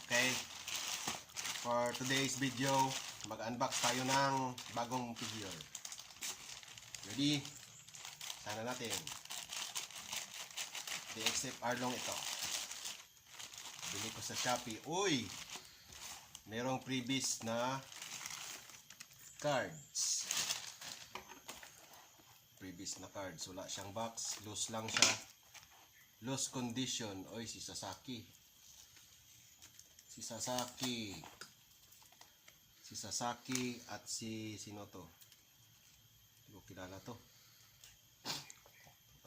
Okay, for today's video, mag-unbox tayo ng bagong figure. Ready? Sana natin. DXF Arlong ito. Bili ko sa Shopee. Uy! Merong previous na cards. Previous na cards. Wala siyang box. Loose lang siya. Loose condition. Oy, si Sasaki. Si Sasaki at si sino to? Hindi ko kilala to.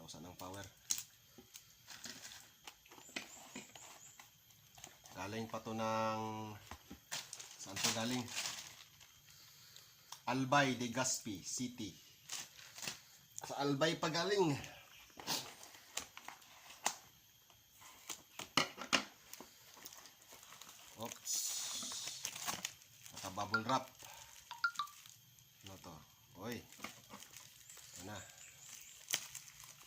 2,000 ang power. Galing pa to ng saan to galing? Albay de Gaspi City. Sa Albay pa galing. Oops. Naka-bubble wrap. Ano to? Oy. Ano na?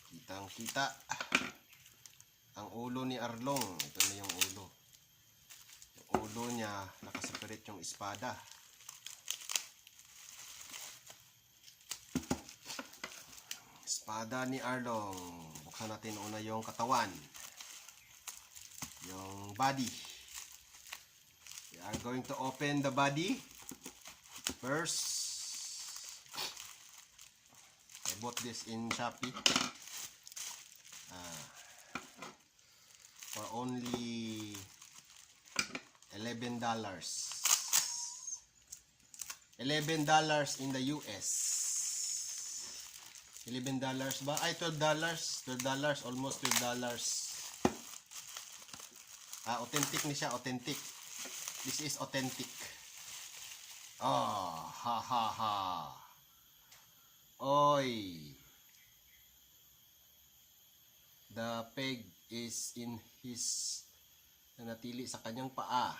Kitang-kita. Ang ulo ni Arlong. Ito na yung ulo. Yung ulo niya, nakaseparate yung espada. Espada ni Arlong. Buksan natin una yung katawan. Yung body. We are going to open the body first. I bought this in Shopee for only $11. $11 in the US. $11 ba? Ay, $12. $12, almost $12. Authentic ni siya, authentic. This is authentic. Oh, ha ha ha. Oy. The peg is in his nanatili sa kanyang paa.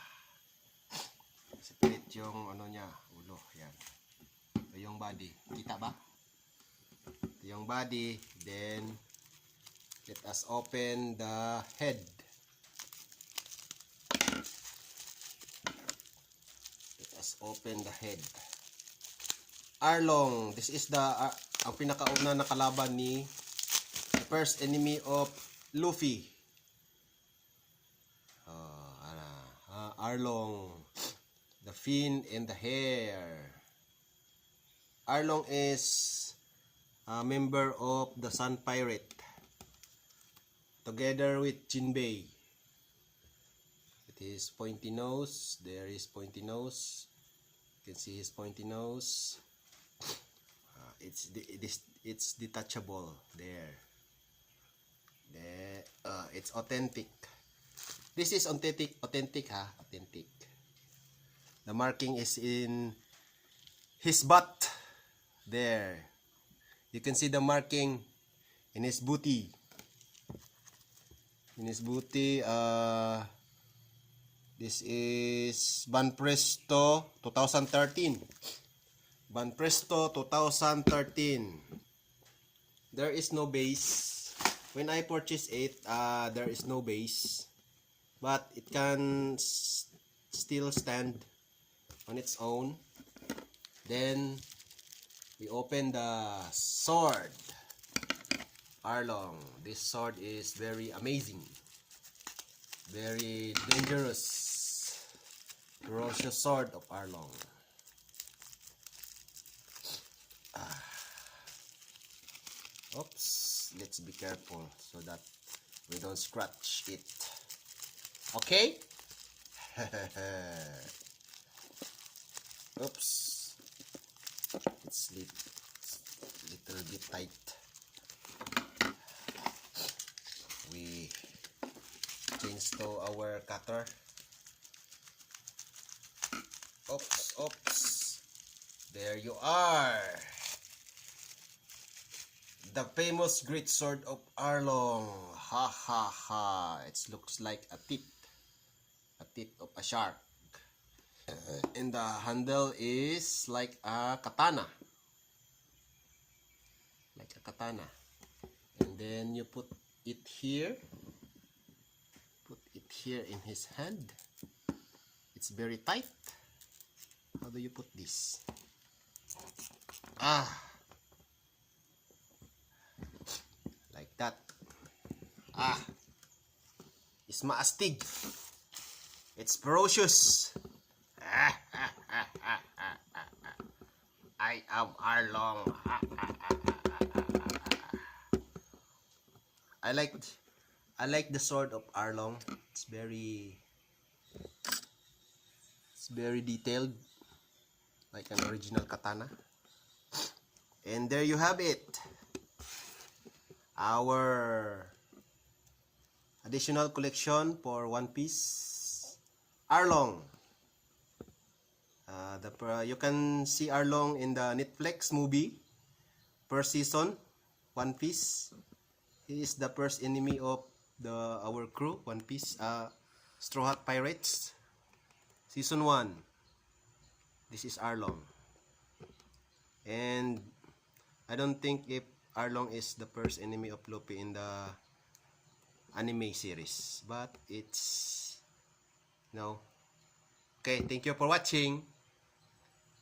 Separate yung ano niya, ulo, yan. Ito yung body. Kita ba? Ito yung body. Then let us open the head. Open the head. Arlong, this is the ang pinakauna na kalaban ni the first enemy of Luffy. Arlong, the fin and the hair. Arlong is a member of the Sun Pirate together with Jinbei. It is pointy nose. There is pointy nose. You can see his pointy nose. It's detachable there. It's authentic. This is authentic ha, authentic. The marking is in his butt. There. You can see the marking in his booty. In his booty. This is Banpresto 2013. Banpresto 2013. There is no base. When I purchased it, there is no base. But it can still stand on its own. Then, we open the sword. Arlong. This sword is very amazing. Very dangerous. Ferocious sword of Arlong. Oops, let's be careful so that we don't scratch it. Okay? Oops. It's little bit tight. We change to our cutter. Oops, oops. There you are. The famous great sword of Arlong. Ha ha ha. It looks like a teeth. A teeth of a shark. And the handle is like a katana. Like a katana. And then you put it here. Put it here in his hand. it's very tight. How do you put this? Like that. It's maastig. It's ferocious. I am Arlong. I like the sword of Arlong. It's very detailed, like an original katana. And there you have it. Our additional collection for One Piece Arlong. You can see Arlong in the Netflix movie per season. One Piece. He is the first enemy of our crew. One Piece. Straw Hat Pirates. Season 1. This is Arlong. And I don't think if Arlong is the first enemy of Luffy in the anime series, but it's no. Okay, thank you for watching.